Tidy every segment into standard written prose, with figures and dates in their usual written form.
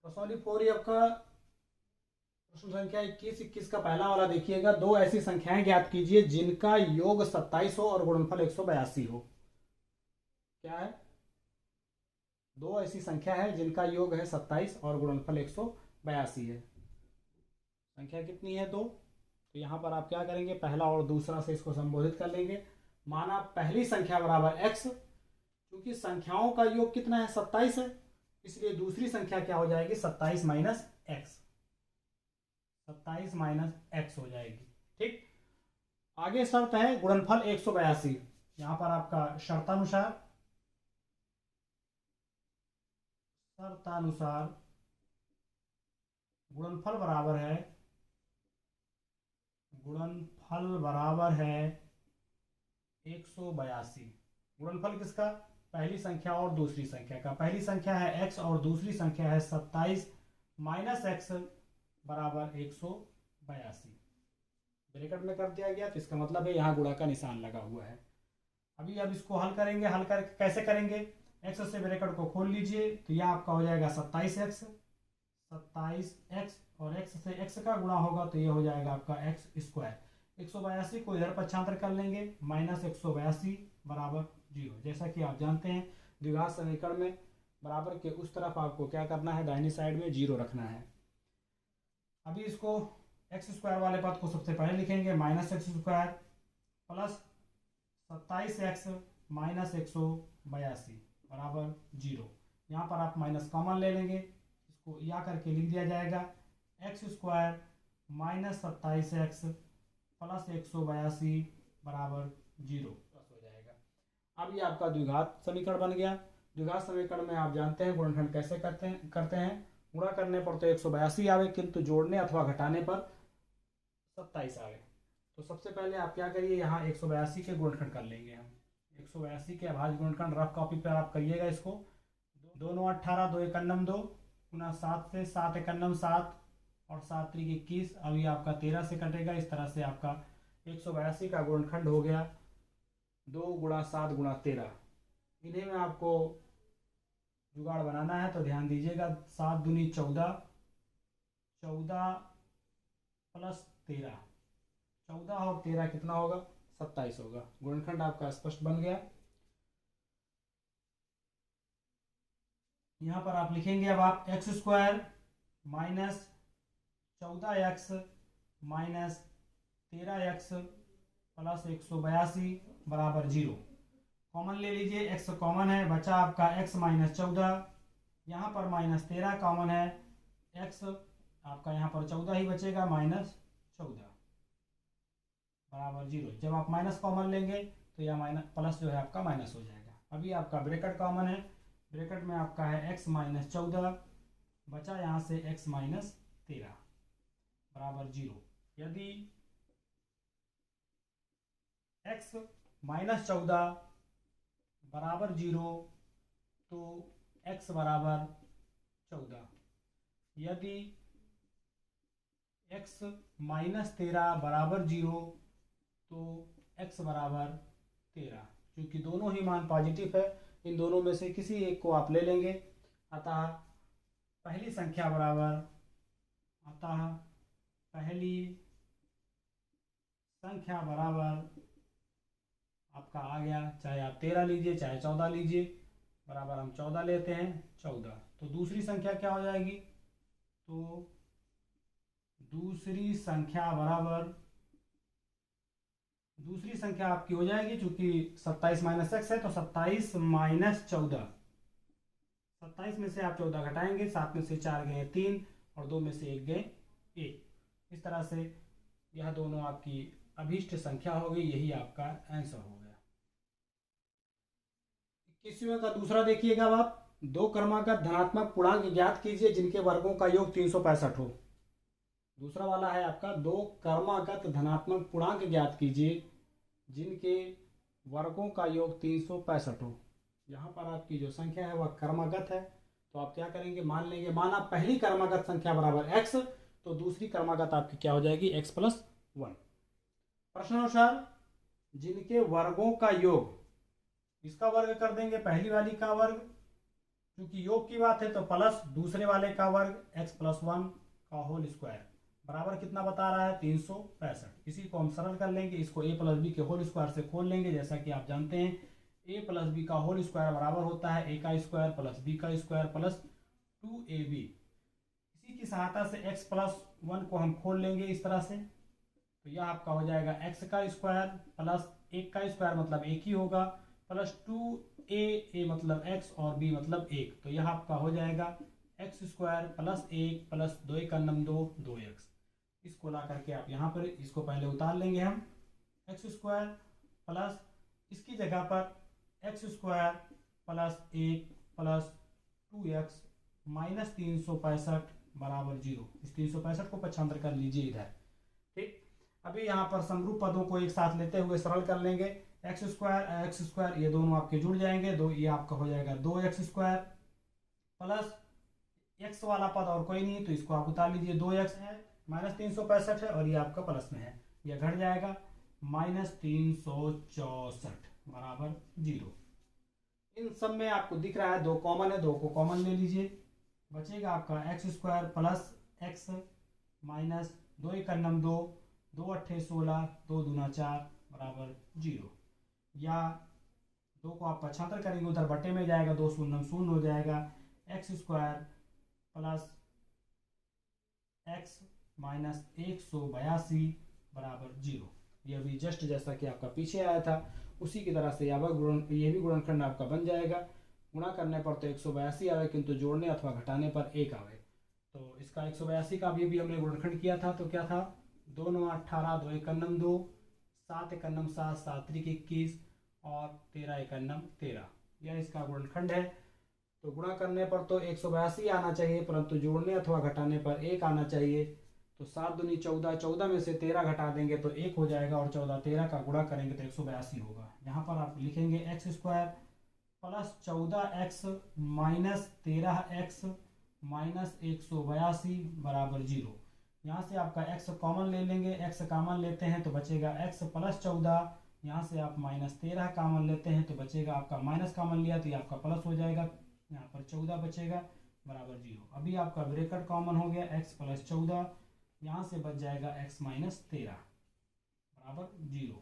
प्रश्नावली 4 ये आपका प्रश्न संख्या 21 का पहला वाला देखिएगा। दो ऐसी संख्याएं ज्ञात कीजिए जिनका योग 27 हो और गुणनफल 182 हो। क्या है? दो ऐसी संख्या है जिनका योग है 27 और गुणनफल 182 है। संख्या कितनी है? दो। तो यहाँ पर आप क्या करेंगे, पहला और दूसरा से इसको संबोधित कर लेंगे। माना पहली संख्या बराबर x, क्योंकि संख्याओं का योग कितना है? 27 है, इसलिए दूसरी संख्या क्या हो जाएगी? 27 माइनस एक्स। 27 माइनस एक्स हो जाएगी। ठीक। आगे शर्त है गुणनफल 182। यहां पर आपका शर्तानुसार गुणनफल बराबर है 182। गुणनफल किसका? पहली संख्या और दूसरी संख्या का। पहली संख्या है x और दूसरी संख्या है 27 माइनस एक्स बराबर 182। ब्रैकेट में कर दिया गया, तो इसका मतलब है यहाँ गुणा का निशान लगा हुआ है। अभी अब इसको हल करेंगे। हल कर कैसे करेंगे? x से ब्रैकेट को खोल लीजिए, तो यह आपका हो जाएगा 27x। 27x और x से x का गुणा होगा तो ये हो जाएगा आपका x स्क्वायर। 182 को इधर पक्षांतर कर लेंगे, माइनस 182 बराबर 0। जैसा कि आप जानते हैं द्विघात समीकरण में बराबर के उस तरफ आपको क्या करना है? दाहिनी साइड में 0 रखना है। अभी इसको एक्स स्क्वायर वाले पद को सबसे पहले लिखेंगे, minus x square plus 27x minus 182 बराबर 0। यहाँ पर आप माइनस कॉमन ले लेंगे, इसको या करके लिख दिया जाएगा x square minus 27x plus 182 बराबर 0 हो जाएगा। अब ये आपका द्विघात समीकरण बन गया। द्विघात समीकरण में आप जानते हैं गुणनखंड कैसे करते हैं। गुणा करने पर तो 182 आवे, किंतु जोड़ने अथवा घटाने पर 27 आवे। तो सबसे पहले आप क्या करिए, यहाँ 182 के गुणनखंड कर लेंगे हम। 182 के अभाज्य गुणनखंड रफ कॉपी पर आप करिएगा इसको। 2 9 18, 2 1 2 गुना 7 से 7 1 7 और 7 3 21। अब ये आपका 13 से कटेगा। इस तरह से आपका 182 का गुणनखंड हो गया 2 गुणा 7 गुणा 13। इन्हें में आपको जुगाड़ बनाना है तो ध्यान दीजिएगा। 7 दूनी 14, 14 प्लस 13, 14 और 13 कितना होगा? 27 होगा। गुणनखंड आपका स्पष्ट बन गया। यहाँ पर आप लिखेंगे अब आप x square minus 14x minus 13x plus 182 बराबर 0। कॉमन ले लीजिए, x कॉमन है, बचा आपका x माइनस 14। यहाँ पर माइनस 13 कॉमन है, x आपका यहाँ पर 14 ही बचेगा, माइनस 14 बराबर 0। जब आप माइनस कॉमन लेंगे तो यह माइनस प्लस जो है आपका माइनस हो जाएगा। अभी आपका ब्रैकेट कॉमन है, ब्रैकेट में आपका है x माइनस 14, बचा यहाँ से x माइनस 13 बराबर 0। यदि x माइनस 14 बराबर 0 तो x बराबर 14। यदि x माइनस 13 बराबर 0 तो x बराबर 13। क्योंकि दोनों ही मान पॉजिटिव है, इन दोनों में से किसी एक को आप ले लेंगे। अतः पहली संख्या बराबर आपका आ गया, चाहे आप 13 लीजिए चाहे 14 लीजिए, बराबर हम 14 लेते हैं 14। तो दूसरी संख्या क्या हो जाएगी? तो दूसरी संख्या आपकी हो जाएगी, चूंकि 27 माइनस एक्स है तो 27 माइनस 14। 27 में से आप 14 घटाएंगे, 7 में से 4 गए 3 और 2 में से 1 गए 1। इस तरह से यह दोनों आपकी अभीष्ट संख्या हो गई। यही आपका आंसर हो गया। 21वें का दूसरा देखिएगा आप। दो क्रमागत धनात्मक पूर्णांक ज्ञात कीजिए जिनके वर्गों का योग 365 हो। दूसरा वाला है आपका दो क्रमागत धनात्मक पूर्णांक ज्ञात कीजिए जिनके वर्गों का योग 365 हो। यहाँ पर आपकी जो संख्या है वह क्रमागत है, तो आप क्या करेंगे, मान लेंगे। माना पहली क्रमागत संख्या बराबर x, तो दूसरी क्रमागत आपकी क्या हो जाएगी? x plus 1। प्रश्नानुसार जिनके वर्गों का योग, इसका वर्ग कर देंगे पहली वाली का वर्ग, क्योंकि योग की बात है तो प्लस दूसरे वाले का वर्ग x प्लस 1 का होल स्क्वायर बराबर कितना बता रहा है 365। इसी को हम सरल कर लेंगे, इसको a प्लस बी के होल स्क्वायर से खोल लेंगे। जैसा कि आप जानते हैं a प्लस बी का होल स्क्वायर बराबर होता है a का स्क्वायर प्लस b का स्क्वायर प्लस 2ab। इसी की सहायता से x प्लस 1 को हम खोल लेंगे इस तरह से, तो यह आपका हो जाएगा x का स्क्वायर प्लस 1 का स्क्वायर मतलब एक ही होगा प्लस 2a मतलब x और b मतलब 1, तो यह आपका हो जाएगा x स्क्वायर प्लस 1 प्लस 2 का नम 2x। इसको ला करके आप यहाँ पर इसको पहले उतार लेंगे हम, x स्क्वायर प्लस इसकी जगह पर x square plus 1 plus 2x minus 365 बराबर 0। इस 365 को पक्षांतर कर लीजिए इधर। ठीक, अभी यहाँ पर समरूप पदों को एक साथ लेते हुए सरल कर लेंगे। एक्स स्क्वायर ये दोनों आपके जुड़ जाएंगे, दो ये आपका हो जाएगा 2x स्क्वायर प्लस x वाला पद और कोई नहीं तो इसको आप उतार लीजिए, 2x है माइनस 365 है और ये आपका प्लस में है, ये घट जाएगा माइनस 364 बराबर 0। इन सब में आपको दिख रहा है 2 कॉमन है, 2 को कॉमन ले लीजिए, बचेगा आपका x square plus x minus 2 एक नम 2, 2 अट्ठे 16, 2 दूना 4 बराबर 0। या 2 को आप पक्षांतर करेंगे उधर बटे में जाएगा, 2 शून्य शून्य हो जाएगा, x square plus x minus 182 बराबर 0। यह भी जस्ट जैसा कि आपका पीछे आया था उसी की तरह से ये भी गुणनखंड आपका बन जाएगा। गुणा करने पर तो 182 आवे किंतु जोड़ने अथवा घटाने पर 1 आवे, तो इसका 182 का भी हमने गुणनखंड किया था, तो क्या था 2 9 18, 2 एक नम 2, 7 एक नम 7, 7 त्रिक 21 और 13 एक नम 13, यह इसका गुणनखंड है। तो गुणा करने पर तो 182 आना चाहिए परंतु जोड़ने अथवा घटाने पर 1 आना चाहिए, तो 7 दूनी 14, 14 में से 13 घटा देंगे तो 1 हो जाएगा और 14 13 का गुणा करेंगे तो 182 होगा। यहाँ पर आप लिखेंगे x square plus 14x minus 13x minus 182 बराबर 0। यहाँ से आपका x कॉमन ले लेंगे, x कॉमन लेते हैं तो बचेगा x प्लस 14, यहाँ से आप माइनस 13 कॉमन लेते हैं तो बचेगा आपका माइनस कॉमन लिया तो ये आपका प्लस हो जाएगा, यहाँ पर 14 बचेगा बराबर 0। अभी आपका ब्रैकेट कॉमन हो गया x प्लस 14, यहाँ से बच जाएगा x माइनस 13 बराबर 0।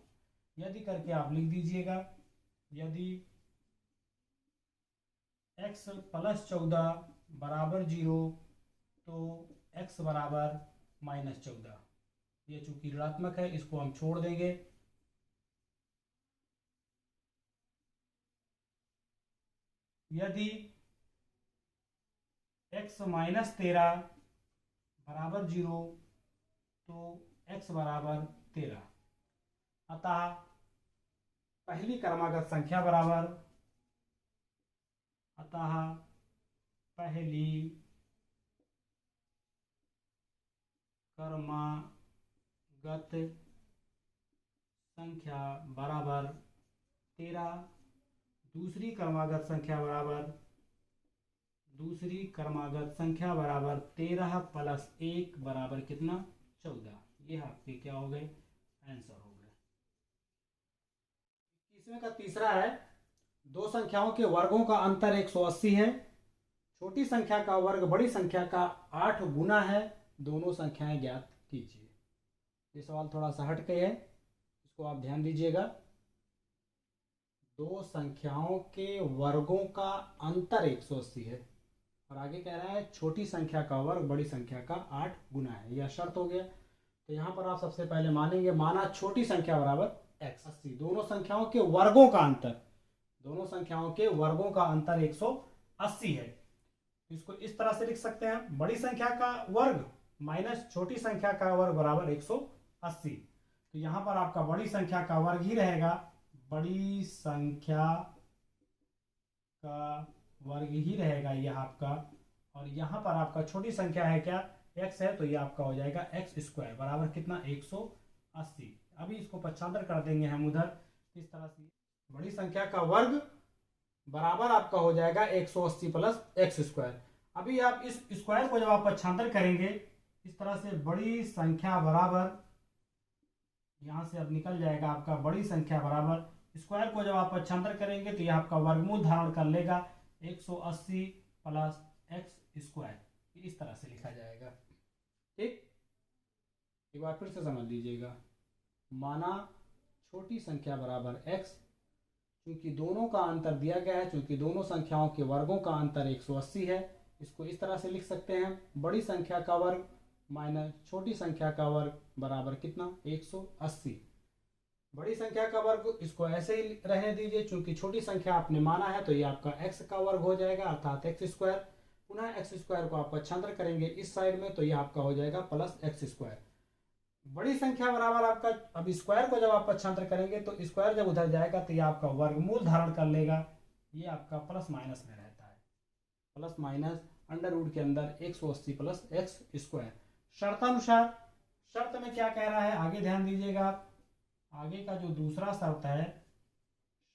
यदि करके आप लिख दीजिएगा, यदि x प्लस 14 बराबर 0 तो x बराबर माइनस 14, ये चूंकि ऋणात्मक है इसको हम छोड़ देंगे। यदि x माइनस 13 बराबर 0 तो x बराबर 13, अतः पहली क्रमागत संख्या बराबर, अतः पहली क्रमागत संख्या बराबर 13, दूसरी क्रमागत संख्या बराबर 13 प्लस 1 बराबर कितना 14। ये आपके क्या हो गए आंसर हो गए। 21वें का तीसरा है, दो संख्याओं के वर्गों का अंतर 180 है, छोटी संख्या का वर्ग बड़ी संख्या का 8 गुना है, दोनों संख्याएं ज्ञात कीजिए। ये सवाल थोड़ा सा हट के है, इसको आप ध्यान दीजिएगा। दो संख्याओं के वर्गों का अंतर 180 है और आगे कह रहा है छोटी संख्या का वर्ग बड़ी संख्या का 8 गुना है, यह शर्त हो गया। तो यहाँ पर आप सबसे पहले मानेंगे, माना छोटी संख्या बराबर x 80, दोनों संख्याओं के वर्गों का अंतर 180 है। इसको इस तरह से लिख सकते हैं, बड़ी संख्या का वर्ग माइनस छोटी संख्या का वर्ग बराबर 180। तो यहाँ पर आपका बड़ी संख्या का वर्ग ही रहेगा, बड़ी संख्या का वर्ग ही रहेगा यह आपका, और यहाँ पर आपका छोटी संख्या है क्या x है, तो ये आपका हो जाएगा x स्क्वायर बराबर कितना 180। अभी इसको पक्षांतर कर देंगे हम उधर इस तरह से, बड़ी संख्या का वर्ग बराबर आपका हो जाएगा 180 प्लस एक्स स्क्वायर। अभी आप इस स्क्वायर को जब आप पक्षांतर करेंगे इस तरह से, बड़ी संख्या बराबर, यहाँ से अब निकल जाएगा आपका बड़ी संख्या बराबर, स्क्वायर को जब आप पक्षांतर करेंगे तो यह आपका वर्गमूल धारण कर लेगा 180 प्लस एक्स स्क्वायर, इस तरह से लिखा जाएगा। ठीक, एक बार फिर से समझ लीजिएगा। माना छोटी संख्या बराबर x, क्योंकि दोनों का अंतर दिया गया है, क्योंकि दोनों संख्याओं के वर्गों का अंतर 180 है, इसको इस तरह से लिख सकते हैं, बड़ी संख्या का वर्ग माइनस छोटी संख्या का वर्ग बराबर कितना, 180। बड़ी संख्या का वर्ग इसको ऐसे ही रहने दीजिए, क्योंकि छोटी संख्या आपने माना है तो ये आपका x का वर्ग हो जाएगा अर्थात एक्स स्क्वायर। पुनः एक्स स्क्वायर को आप पक्षांतर करेंगे इस साइड में तो ये आपका हो जाएगा प्लस एक्स स्क्वायर। बड़ी संख्या बराबर आपका, अब स्क्वायर को जब आप पक्षांतर करेंगे तो स्क्वायर जब उधर जाएगा तो ये आपका वर्गमूल धारण कर लेगा, ये आपका प्लस माइनस में रहता है, प्लस माइनस अंडर रूट के अंदर 180 प्लस एक्स स्क्वायर। शर्तानुसार, शर्त में क्या कह रहा है आगे ध्यान दीजिएगा, आगे का जो दूसरा शर्त है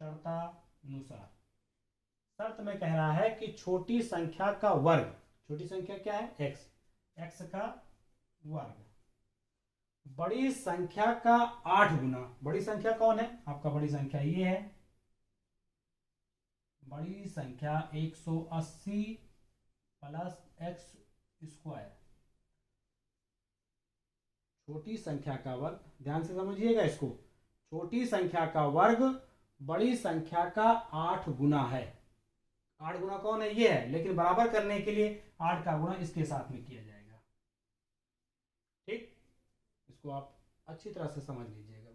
शर्तानुसार, शर्त में कह रहा है कि छोटी संख्या का वर्ग, छोटी संख्या क्या है एक्स, एक्स का वर्ग बड़ी संख्या का 8 गुना, बड़ी संख्या कौन है आपका, बड़ी संख्या ये है, बड़ी संख्या 180 प्लस एक्स स्क्वायर, छोटी संख्या का वर्ग, ध्यान से समझिएगा इसको, छोटी संख्या का वर्ग बड़ी संख्या का 8 गुना है। 8 गुना कौन है, ये है, लेकिन बराबर करने के लिए 8 का गुणा इसके साथ में किया जाएगा। ठीक, इसको आप अच्छी तरह से समझ लीजिएगा।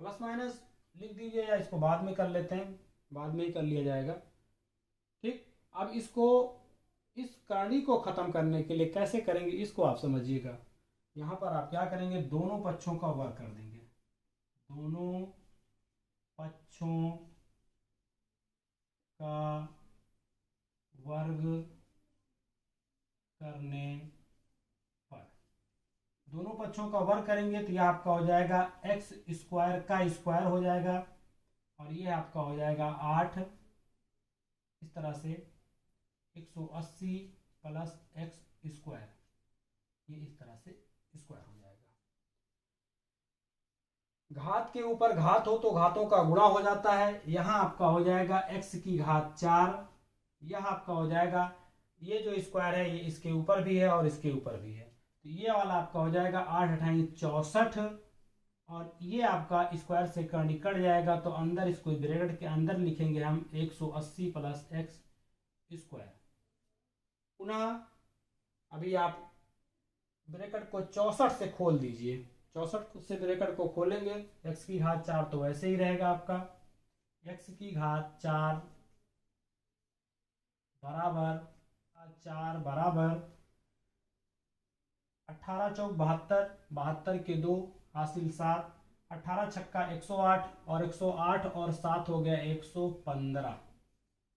प्लस माइनस लिख दीजिए या इसको बाद में कर लेते हैं, बाद में ही कर लिया जाएगा। ठीक, अब इसको, इस कहानी को खत्म करने के लिए कैसे करेंगे इसको आप समझिएगा। यहाँ पर आप क्या करेंगे, दोनों पक्षों का वर्ग कर देंगे, दोनों पक्षों का वर्ग करने पर, दोनों पक्षों का वर्ग करेंगे तो यह आपका हो जाएगा एक्स स्क्वायर का स्क्वायर हो जाएगा और ये आपका हो जाएगा 8, इस तरह से 180 प्लस एक्स स्क्वायर, ये इस तरह से स्क्वायर हो जाएगा। घात के ऊपर घात हो तो घातों का गुणा हो जाता है, यहाँ आपका हो जाएगा x की घात 4, यह आपका हो जाएगा, ये जो स्क्वायर है ये इसके ऊपर भी है और इसके ऊपर भी है, तो ये वाला आपका हो जाएगा 8 × 64 और ये आपका स्क्वायर से कर्ण कट जाएगा तो अंदर इसको ब्रैकेट के अंदर लिखेंगे हम 180 प्लस एक्स स्क्वायर। पुनः अभी आप ब्रैकेट को 64 से खोल दीजिए, 64 से ब्रैकेट को खोलेंगे, x की घात 4 तो वैसे ही रहेगा आपका, x की घात 4 बराबर 18 चौक 72, 72 के 2 हासिल 7, 18 छक्का 108 और 108 और 7 हो गया 115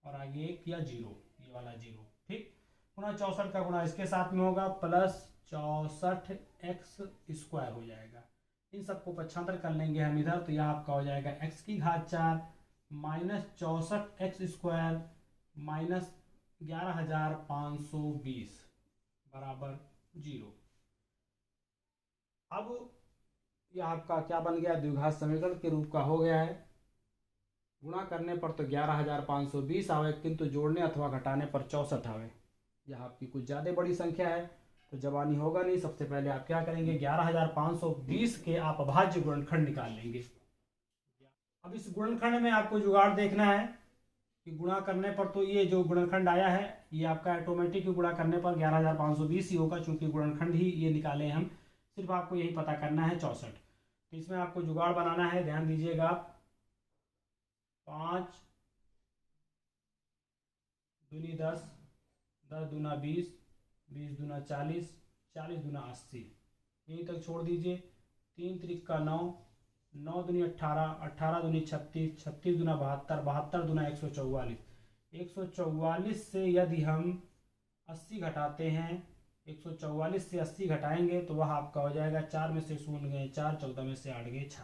और आगे एक या 0, ये वाला 0। ठीक, पुनः 64 का गुणा इसके साथ में होगा प्लस 64 एक्स स्क्वायर हो जाएगा। इन सबको पक्षांतर कर लेंगे हम इधर तो यह आपका हो जाएगा x की घात 4 माइनस 64 एक्स स्क्वायर माइनस 11,520 बराबर 0। अब यह आपका क्या बन गया, द्विघात समीकरण के रूप का हो गया है। गुणा करने पर तो 11,520 आवे, किंतु जोड़ने अथवा घटाने पर 64 आवे। यह आपकी कुछ ज़्यादा बड़ी संख्या है तो जवानी होगा नहीं। सबसे पहले आप क्या करेंगे, 11,520 के आप अभाज्य गुणनखंड निकाल लेंगे। अब इस गुणनखंड में आपको जुगाड़ देखना है कि गुणा करने पर तो ये जो गुणनखंड आया है ये आपका ऑटोमेटिक गुणा करने पर 11,520 ही होगा, चूंकि गुणनखंड ही ये निकाले हम। सिर्फ आपको यही पता करना है 64। तो इसमें आपको जुगाड़ बनाना है, ध्यान दीजिएगा आप। 5 दूनी 10, 10 दूना 20, 20 दूना 40, 40 दूना 80, यहीं तक छोड़ दीजिए। 3 त्रिक का 9, 9 दूनी 18, 18 दूनी 36, 36 दूना 72, 72 दूना 144, 144 से यदि हम 80 घटाते हैं, 144 से 80 घटाएंगे तो वह आपका हो जाएगा 4 में से 0 गए 4, 14 में से 8 गए 6,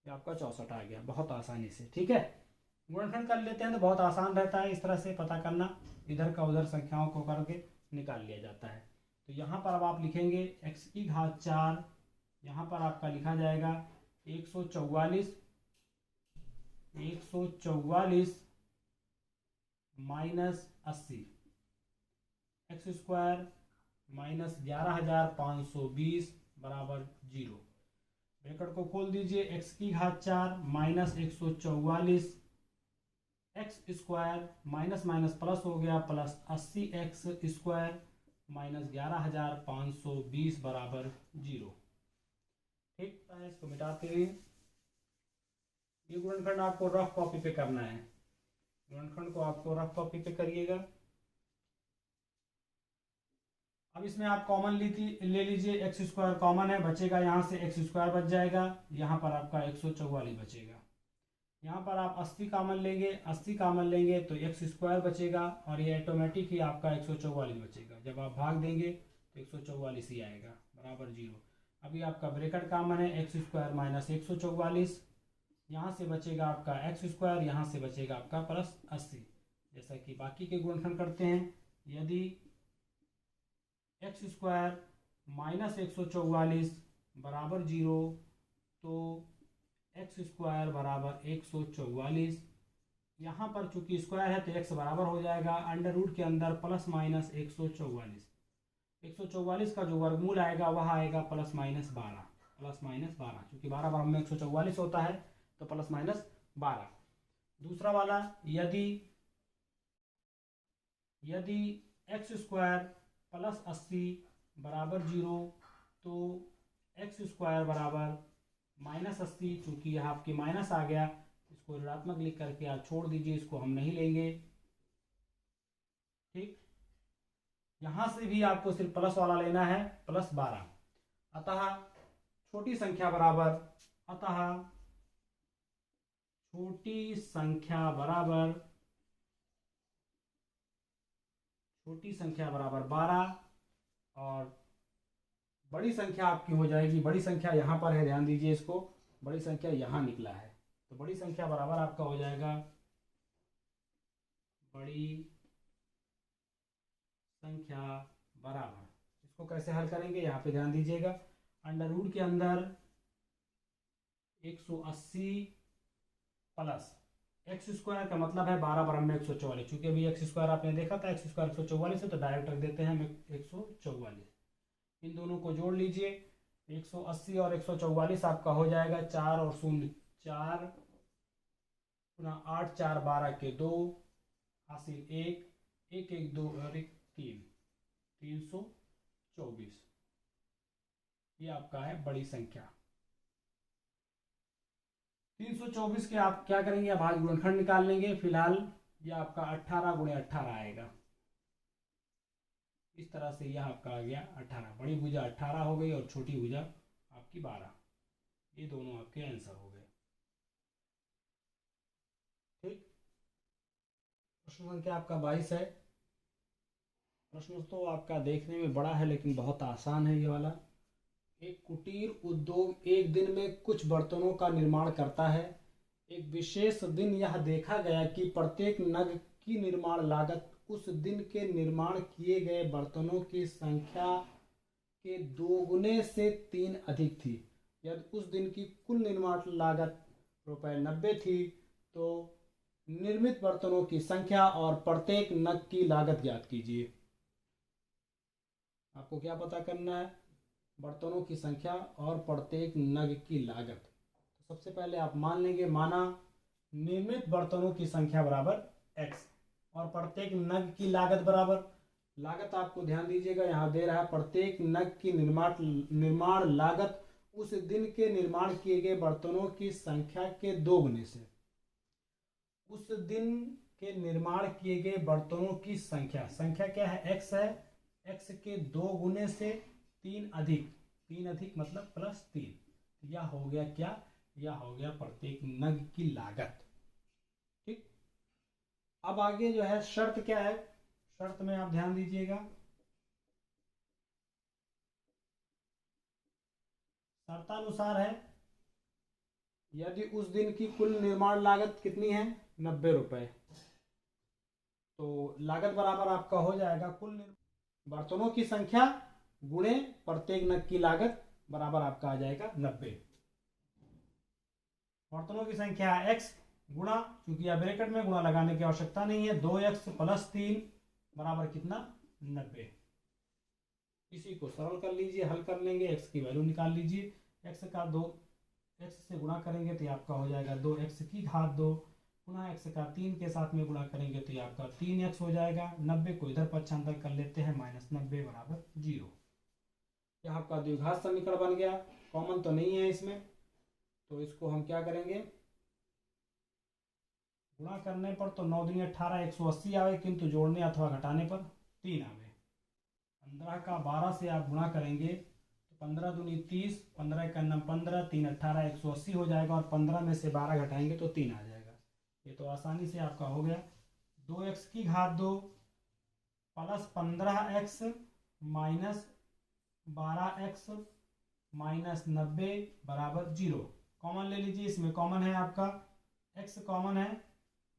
ये आपका 64 आ गया बहुत आसानी से। ठीक है, गुणनखंड कर लेते हैं तो बहुत आसान रहता है इस तरह से पता करना, इधर का उधर संख्याओं को करके निकाल लिया जाता है। तो यहाँ पर अब आप लिखेंगे x की घात 4, यहाँ पर आपका लिखा जाएगा 144 माइनस 80, एक्स स्क्वायर माइनस 11,520 बराबर 0। ब्रैकेट को खोल दीजिए, एक्स की घात 4 minus 144 x square minus minus plus हो गया प्लस 80 एक्स स्क्वायर माइनस 11,520 बराबर 0। ठीक है, इसको मिटाते हैं। ये गुणनखंड आपको रफ कॉपी पे करना है, गुणनखंड को आपको रफ कॉपी पे करिएगा। अब इसमें आप कॉमन ले लीजिए, एक्स स्क्वायर कॉमन है, बचेगा यहाँ से एक्स स्क्वायर बच जाएगा, यहाँ पर आपका 144 बचेगा। यहाँ पर आप 80 कॉमन लेंगे, 80 कॉमन लेंगे तो एक्स स्क्वायर बचेगा और ये ऑटोमेटिक ही आपका 144 बचेगा। जब आप भाग देंगे तो 144 ही आएगा बराबर 0। अभी आपका ब्रैकेट कॉमन है, एक्स स्क्वायर माइनस 144, यहाँ से बचेगा आपका एक्स स्क्वायर, यहाँ से बचेगा आपका प्लस 80। जैसा कि बाकी के गुणनखंड करते हैं, यदि एक्स स्क्वायर माइनस 144 बराबर 0 तो एक्स स्क्वायर बराबर 144। यहाँ पर चूंकि स्क्वायर है तो एक्स बराबर हो जाएगा अंडर रूट के अंदर प्लस माइनस 144। 144 का जो वर्गमूल आएगा वह आएगा प्लस माइनस 12, प्लस माइनस 12, चूंकि 12 बार में 144 होता है तो प्लस माइनस 12। दूसरा वाला, यदि एक्स स्क्वायर प्लस 80 बराबर 0 तो एक्स स्क्वायर बराबर माइनस 80, चूंकि यह आपकी माइनस आ गया, इसको ऋणात्मक लिख करके आप छोड़ दीजिए, इसको हम नहीं लेंगे। ठीक, यहां से भी आपको सिर्फ प्लस वाला लेना है, प्लस 12। अतः छोटी संख्या बराबर 12 और बड़ी संख्या आपकी हो जाएगी, बड़ी संख्या यहाँ पर है, ध्यान दीजिए इसको, बड़ी संख्या यहाँ निकला है तो बड़ी संख्या बराबर आपका हो जाएगा बड़ी संख्या बराबर, इसको कैसे हल करेंगे यहाँ पे ध्यान दीजिएगा। अंडर रूट के अंदर 180 प्लस एक्स स्क्वायर का मतलब है 12 बराबर में 144, चूंकि अभी एक्स स्क्वायर आपने देखा था एक्स स्क्वायर 144 है तो डायरेक्ट रख देते हैं हम 144। इन दोनों को जोड़ लीजिए, 180 और 144 आपका हो जाएगा 4 और 0 4 पुनः 8 4 12 के 2 हासिल 1 1 1 2 और 1 3 324। ये आपका है बड़ी संख्या। 324 के आप क्या करेंगे, अब आज गुणनखंड निकाल लेंगे। फिलहाल ये आपका 18 गुणे 18 आएगा, इस तरह से यह आपका आ गया 18। बड़ी भुजा 18 हो गई और छोटी भुजा आपकी 12। ये दोनों आपके आंसर हो गए। ठीक, प्रश्न संख्या आपका 22 है। प्रश्न तो आपका देखने में बड़ा है लेकिन बहुत आसान है ये वाला। एक कुटीर उद्योग एक दिन में कुछ बर्तनों का निर्माण करता है। एक विशेष दिन यह देखा गया कि प्रत्येक नग की निर्माण लागत उस दिन के निर्माण किए गए बर्तनों की संख्या के 2 गुने से 3 अधिक थी। यदि उस दिन की कुल निर्माण लागत ₹90 थी तो निर्मित बर्तनों की संख्या और प्रत्येक नग की लागत ज्ञात कीजिए। आपको क्या पता करना है, बर्तनों की संख्या और प्रत्येक नग की लागत। तो सबसे पहले आप मान लेंगे, माना निर्मित बर्तनों की संख्या बराबर x और प्रत्येक नग की लागत बराबर, लागत आपको ध्यान दीजिएगा यहाँ दे रहा है प्रत्येक नग की निर्माण लागत उस दिन के निर्माण किए गए बर्तनों की संख्या के 2 गुने से। उस दिन के निर्माण किए गए बर्तनों की संख्या, संख्या क्या है, x है, x के 2 गुने से 3 अधिक, 3 अधिक मतलब प्लस 3। यह हो गया क्या, यह हो गया प्रत्येक नग की लागत। ठीक, अब आगे जो है शर्त क्या है, शर्त में आप ध्यान दीजिएगा। शर्तानुसार है, यदि उस दिन की कुल निर्माण लागत कितनी है, 90 रुपए, तो लागत बराबर आपका हो जाएगा कुल बर्तनों की संख्या गुणे प्रत्येक नग की लागत बराबर आपका आ जाएगा 90। बर्तनों की संख्या x गुणा, क्योंकि अब ब्रैकेट में गुणा लगाने की आवश्यकता नहीं है, 2x प्लस 3 बराबर कितना, 90। इसी को सरल कर लीजिए, हल कर लेंगे, x की वैल्यू निकाल लीजिए। x का 2x से गुणा करेंगे तो ये आपका हो जाएगा 2x की घात 2, पुनः x का 3 के साथ में गुणा करेंगे तो ये आपका 3x हो जाएगा। 90 को इधर पक्षांतर कर लेते हैं, -90 बराबर 0। यह आपका द्विघात समीकरण बन गया। कॉमन तो नहीं है इसमें, तो इसको हम क्या करेंगे, गुणा करने पर तो 9 दूनी 18 180 आवे, किंतु जोड़ने अथवा घटाने पर 3 आवे। 15 का 12 से आप गुणा करेंगे तो 15 दूनी 30, 15 का 15, 3 18 180 हो जाएगा, और 15 में से 12 घटाएंगे तो 3 आ जाएगा। ये तो आसानी से आपका हो गया। 2x की घात 2 plus 15x minus 12x minus 90 बराबर 0। कॉमन ले लीजिए, इसमें कॉमन है आपका x कॉमन है,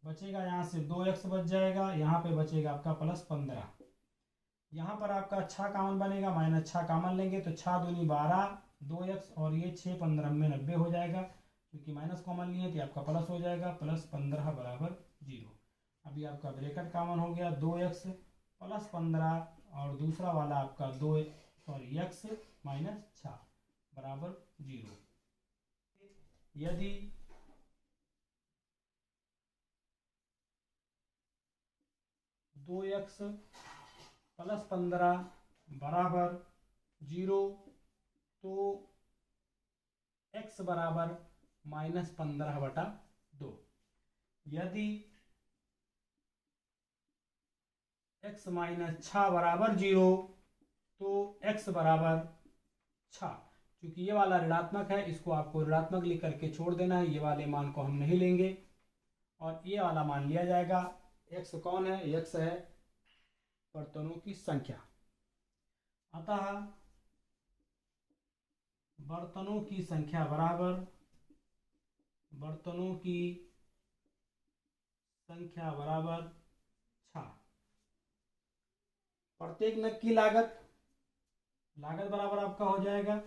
बचेगा यहाँ से 2x बच जाएगा, यहाँ पे बचेगा आपका प्लस 15। यहाँ पर आपका 6 कॉमन बनेगा, -6 कॉमन लेंगे तो 6 दूनी 12, 2x और ये 6 15 में 90 हो जाएगा, क्योंकि माइनस कॉमन लिए तो आपका प्लस हो जाएगा, प्लस 15 बराबर 0। अभी आपका ब्रैकेट कॉमन हो गया, 2x प्लस 15 और दूसरा वाला आपका x माइनस 6 बराबर 0। यदि दो एक्स प्लस 15 बराबर 0 तो x बराबर -15/2। यदि x माइनस 6 बराबर 0 तो x बराबर 6। क्योंकि ये वाला ऋणात्मक है, इसको आपको ऋणात्मक लिख करके छोड़ देना है, ये वाले मान को हम नहीं लेंगे और ये वाला मान लिया जाएगा। x कौन है, x है बर्तनों की संख्या। अतः बर्तनों की संख्या बराबर बर्तनों की संख्या बराबर 6। प्रत्येक नग की लागत बराबर आपका हो जाएगा।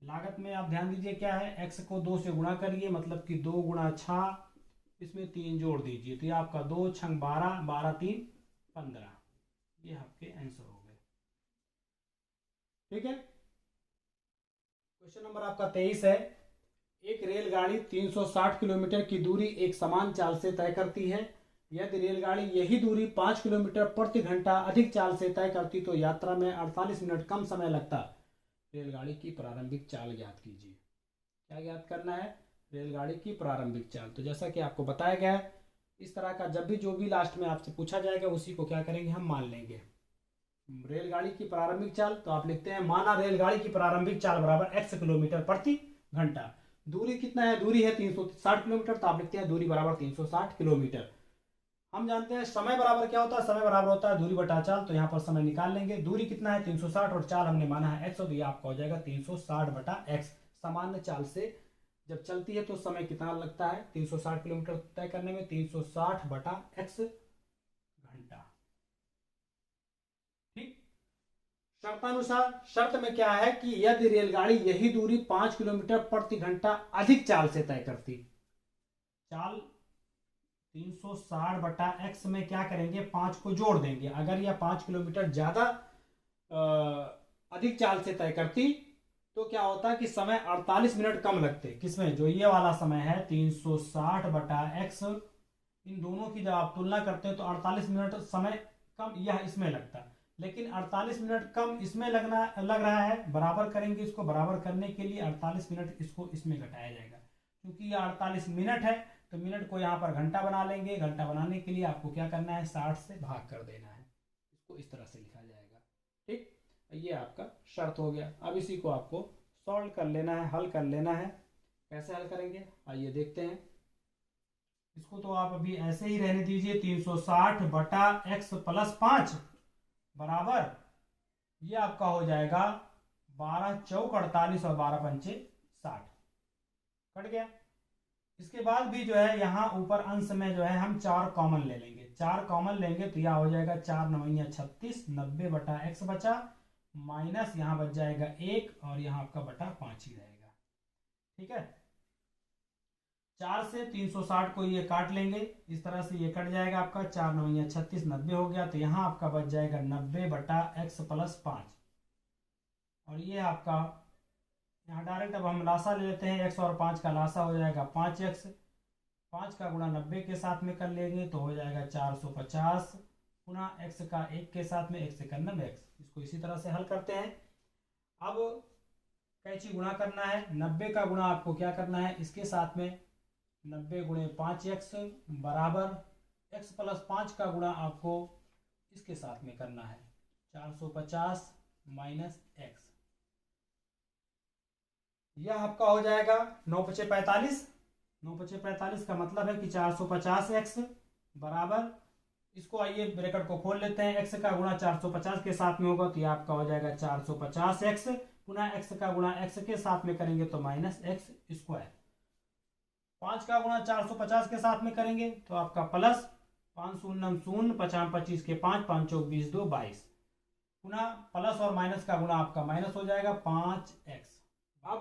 लागत में आप ध्यान दीजिए क्या है, x को 2 से गुणा करिए, मतलब कि 2 गुणा 6, इसमें 3 जोड़ दीजिए तो ये आपका 2 छंग 12, 12 3 15। ये आपके आंसर हो गए। ठीक है, क्वेश्चन नंबर आपका 23 है। एक रेलगाड़ी 360 किलोमीटर की दूरी एक समान चाल से तय करती है। यदि रेलगाड़ी यही दूरी 5 किलोमीटर प्रति घंटा अधिक चाल से तय करती तो यात्रा में 48 मिनट कम समय लगता। रेलगाड़ी की प्रारंभिक चाल ज्ञात कीजिए। क्या ज्ञात करना है, रेलगाड़ी की प्रारंभिक चाल। तो जैसा कि आपको बताया गया है, इस तरह का जब भी जो भी लास्ट में आपसे पूछा जाएगा उसी को क्या करेंगे, हम मान लेंगे। रेलगाड़ी की प्रारंभिक चाल, तो आप लिखते हैं माना रेलगाड़ी की प्रारंभिक चाल बराबर x किलोमीटर प्रति घंटा। दूरी कितना है, दूरी है 360 किलोमीटर, तो आप लिखते हैं दूरी बराबर 360 किलोमीटर। हम जानते हैं समय बराबर क्या होता है, समय बराबर होता है दूरी बटा चाल, तो यहाँ पर समय निकाल लेंगे। दूरी कितना है 360 और चाल हमने माना है x, तो ये आपका हो जाएगा 360/x। सामान्य चाल से जब चलती है तो समय कितना लगता है 360 किलोमीटर तय करने में, 360/x घंटा। ठीक, शर्तानुसार शर्त में क्या है कि यदि रेलगाड़ी यही दूरी 5 किलोमीटर प्रति घंटा अधिक चाल से तय करती, चाल 360/x में क्या करेंगे, 5 को जोड़ देंगे। अगर यह 5 किलोमीटर ज्यादा अधिक चाल से तय करती तो क्या होता कि समय 48 मिनट कम लगते। किसमें, जो ये वाला समय है 360/x, इन दोनों की जब आप तुलना करते हैं तो 48 मिनट समय कम यह इसमें लगता, लेकिन 48 मिनट कम इसमें लग रहा है। बराबर करेंगे, इसको बराबर करने के लिए 48 मिनट इसको इसमें घटाया जाएगा। क्योंकि यह 48 मिनट है तो मिनट को यहाँ पर घंटा बना लेंगे। घंटा बनाने के लिए आपको क्या करना है, 60 से भाग कर देना है। इसको इस तरह से लिखा जाएगा। ठीक, ये आपका शर्त हो गया। अब इसी को आपको सॉल्व कर लेना है, हल कर लेना है। कैसे हल करेंगे, आइए देखते हैं। इसको तो आप अभी ऐसे ही रहने दीजिए। 360/x + 5 बराबर ये आपका हो जाएगा 12 चौक 48 और 12 पंचे 60। कट गया। इसके बाद भी जो है यहाँ ऊपर अंश में जो है हम 4 कॉमन ले लेंगे। 4 कॉमन लेंगे तो यह हो जाएगा 4 9 36, 90/x बचा, माइनस यहाँ बच जाएगा 1 और यहाँ आपका बटा 5 ही रहेगा। ठीक है, 4 से 360 को ये काट लेंगे, इस तरह से ये कट जाएगा आपका, 4 9 36, 90 हो गया। तो यहाँ आपका बच जाएगा 90/x+5, और ये आपका यहाँ डायरेक्ट अब हम लासा ले लेते हैं, x और 5 का लासा हो जाएगा 5x, 5 का गुणा 90 के साथ में कर लेंगे तो हो जाएगा 450, पुनः x का 1 के साथ में, 1 से करना x। इसको इसी तरह से हल करते हैं। अब कैची गुणा करना है, 90 का गुणा आपको क्या करना है इसके साथ में, 90 गुणे 5x बराबर x+5 का गुणा आपको इसके साथ में करना है, 450 माइनस x। यह आपका हो जाएगा 9 5 45, 9 5 45 का मतलब है कि 450x बराबर, इसको आइए ब्रैकेट को खोल लेते हैं, x का गुणा 450 के साथ में होगा तो ये आपका हो जाएगा 450x, पुनः x का गुणा x के साथ में करेंगे तो -x²। 5 का गुणा 450 के साथ में करेंगे तो आपका प्लस 5 0 0, 50 25 के 5, 5 चौक 20 2 22, पुनः प्लस और माइनस का गुणा आपका माइनस हो जाएगा 5x। अब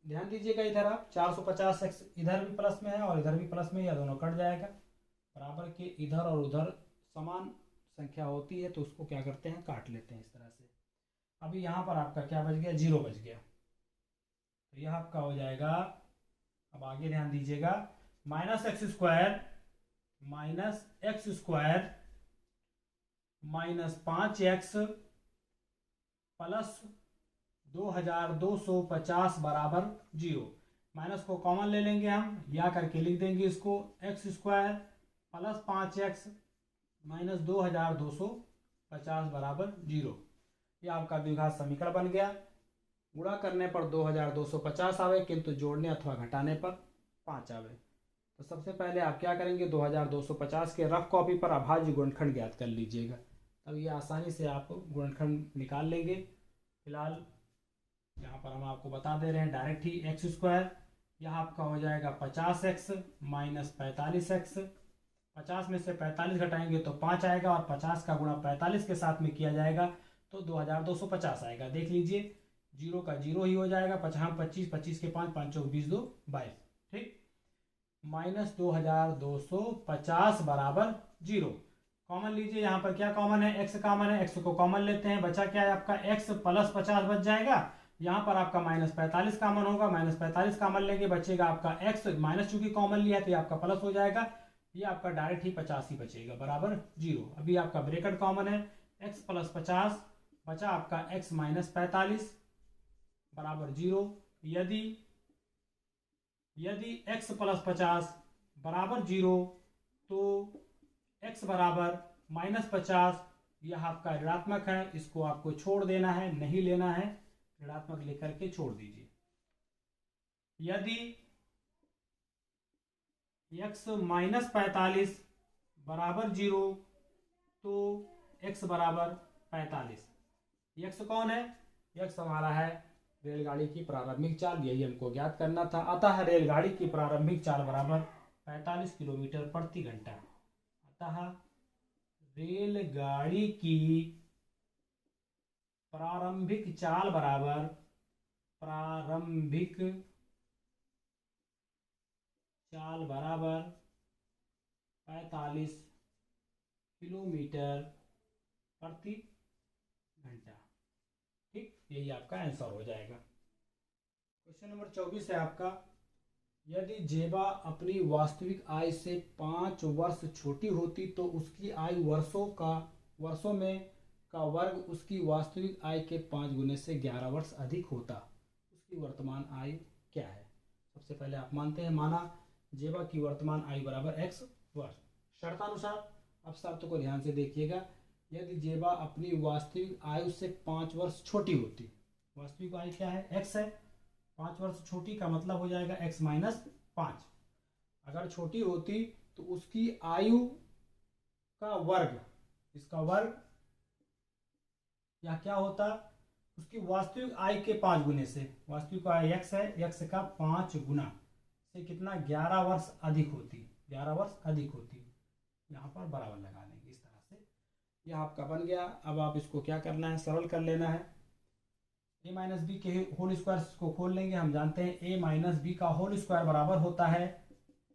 ध्यान दीजिएगा इधर आप 450x इधर भी प्लस में है और इधर भी प्लस में, या दोनों कट जाएगा, बराबर के इधर और उधर समान संख्या होती है तो उसको क्या करते हैं काट लेते हैं इस तरह से। अभी यहाँ पर आपका क्या बच गया, 0 बच गया, तो यह आपका हो जाएगा, अब आगे ध्यान दीजिएगा, -x² -5x प्लस 2250 बराबर 0। माइनस को कॉमन ले लेंगे हम, या करके लिख देंगे इसको, x² प्लस 5x माइनस 2250 बराबर 0। ये आपका द्विघात समीकरण बन गया। गुणा करने पर 2250 आवे, किंतु जोड़ने अथवा घटाने पर 5 आवे। तो सबसे पहले आप क्या करेंगे, 2250 के रफ कॉपी पर अभाज्य गुणनखंड ज्ञात कर लीजिएगा, तब ये आसानी से आप गुणनखंड निकाल लेंगे। फिलहाल यहाँ पर हम आपको बता दे रहे हैं डायरेक्ट ही, x², यह आपका हो जाएगा 50x माइनस 45x, 50 में से 45 घटाएंगे तो 5 आएगा, और 50 का गुणा 45 के साथ में किया जाएगा तो 2250 आएगा। देख लीजिए 0 का 0 ही हो जाएगा, 50 25, 25 के 5, 5 चौक 20 2 22, ठीक, -2250 बराबर 0। कॉमन लीजिए, यहाँ पर क्या कॉमन है, x कॉमन है, x को कॉमन लेते हैं, बचा क्या है आपका x प्लस 50 बच जाएगा। यहाँ पर आपका -45 कॉमन होगा, -45 कॉमन लेंगे, बचेगा आपका x, माइनस चूंकि कॉमन लिया है तो ये आपका प्लस हो जाएगा, ये आपका डायरेक्ट ही 50 ही बचेगा बराबर 0। अभी आपका ब्रैकेट कॉमन है, x प्लस 50 बचा आपका x माइनस 45 बराबर 0। यदि x प्लस 50 बराबर 0 तो x बराबर -50, यह आपका ऋणात्मक है, इसको आपको छोड़ देना है, नहीं लेना है, ऋणात्मक लेकर के छोड़ दीजिए। यदि x माइनस 45 बराबर 0 तो x बराबर 45। x कौन है, x हमारा है रेलगाड़ी की प्रारंभिक चाल, यही हमको ज्ञात करना था। अतः रेलगाड़ी की प्रारंभिक चाल बराबर 45 किलोमीटर प्रति घंटा। अतः रेलगाड़ी की प्रारंभिक चाल बराबर 45 किलोमीटर प्रति घंटा, ठीक, यही आपका आंसर हो जाएगा। क्वेश्चन नंबर 24 है आपका, यदि जेबा अपनी वास्तविक आय से 5 वर्ष छोटी होती तो उसकी आयु वर्षों में का वर्ग उसकी वास्तविक आय के 5 गुने से 11 वर्ष अधिक होता, उसकी वर्तमान आयु क्या है। सबसे पहले आप मानते हैं, माना जेबा की वर्तमान आयु बराबर x वर्ष। शर्तानुसार, अब शर्त को ध्यान से देखिएगा, यदि जेबा अपनी वास्तविक आयु से 5 वर्ष छोटी होती, वास्तविक आयु क्या है, x है, 5 वर्ष छोटी का मतलब हो जाएगा x माइनस 5। अगर छोटी होती तो उसकी आयु का वर्ग, इसका वर्ग, या क्या होता, उसकी वास्तविक आय के 5 गुने से, वास्तविक आय x है, x का 5 गुना से कितना, 11 वर्ष अधिक होती, 11 वर्ष अधिक होती। यहाँ पर बराबर लगा लेंगे इस तरह से, यह आपका बन गया। अब आप इसको क्या करना है, सरल कर लेना है। a माइनस बी के होल स्क्वायर को खोल लेंगे, हम जानते हैं a माइनस बी का होल स्क्वायर बराबर होता है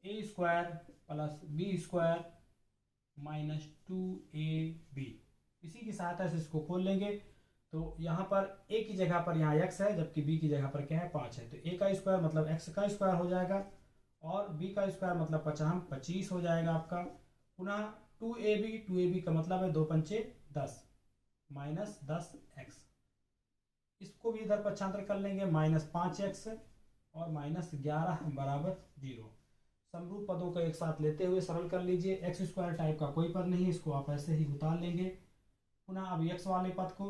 A square plus B square minus 2ab। इसी की सहायता से इसको खोल लेंगे। तो यहाँ पर a की जगह पर यहाँ x है, जबकि b की जगह पर क्या है 5 है। तो a का स्क्वायर मतलब x का स्क्वायर हो जाएगा और b का स्क्वायर मतलब 25 हो जाएगा आपका। पुनः 2ab का मतलब है 2 पंचे 10 माइनस 10x। इसको भी इधर पक्षांतर कर लेंगे, माइनस 5x और माइनस 11 बराबर 0। समरूप पदों को एक साथ लेते हुए सरल कर लीजिए। एक्स स्क्वायर टाइप का कोई पद नहीं, इसको आप ऐसे ही उतार लेंगे। पुनः अब x वाले पद को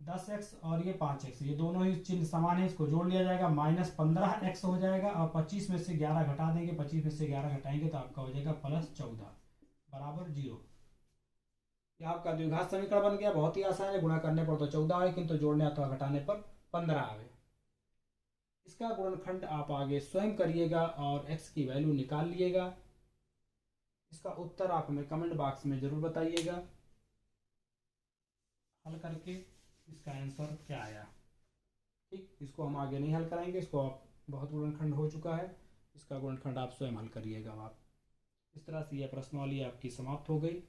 10x और ये 5x, ये दोनों ही चिन्ह समान है, इसको जोड़ लिया जाएगा। माइनस 15x हो जाएगा और 25 में से 11 घटा देंगे, 25 में से 11 घटाएंगे तो आपका हो जाएगा प्लस 14 बराबर 0। यह आपका द्विघात समीकरण बन गया। बहुत ही आसान है, गुणा करने पर तो 14 आए, किंतु जोड़ने अथवा घटाने पर 15 आए। इसका गुणनखंड आप आगे स्वयं करिएगा और x की वैल्यू निकाल लिएगा। इसका उत्तर आप हमें कमेंट बॉक्स में जरूर बताइएगा हल करके इसका आंसर क्या आया। ठीक, इसको हम आगे नहीं हल कराएंगे, इसको आप बहुत गुणनखंड हो चुका है, इसका गुणनखंड आप स्वयं हल करिएगा। आप इस तरह से यह प्रश्नावली आपकी समाप्त हो गई।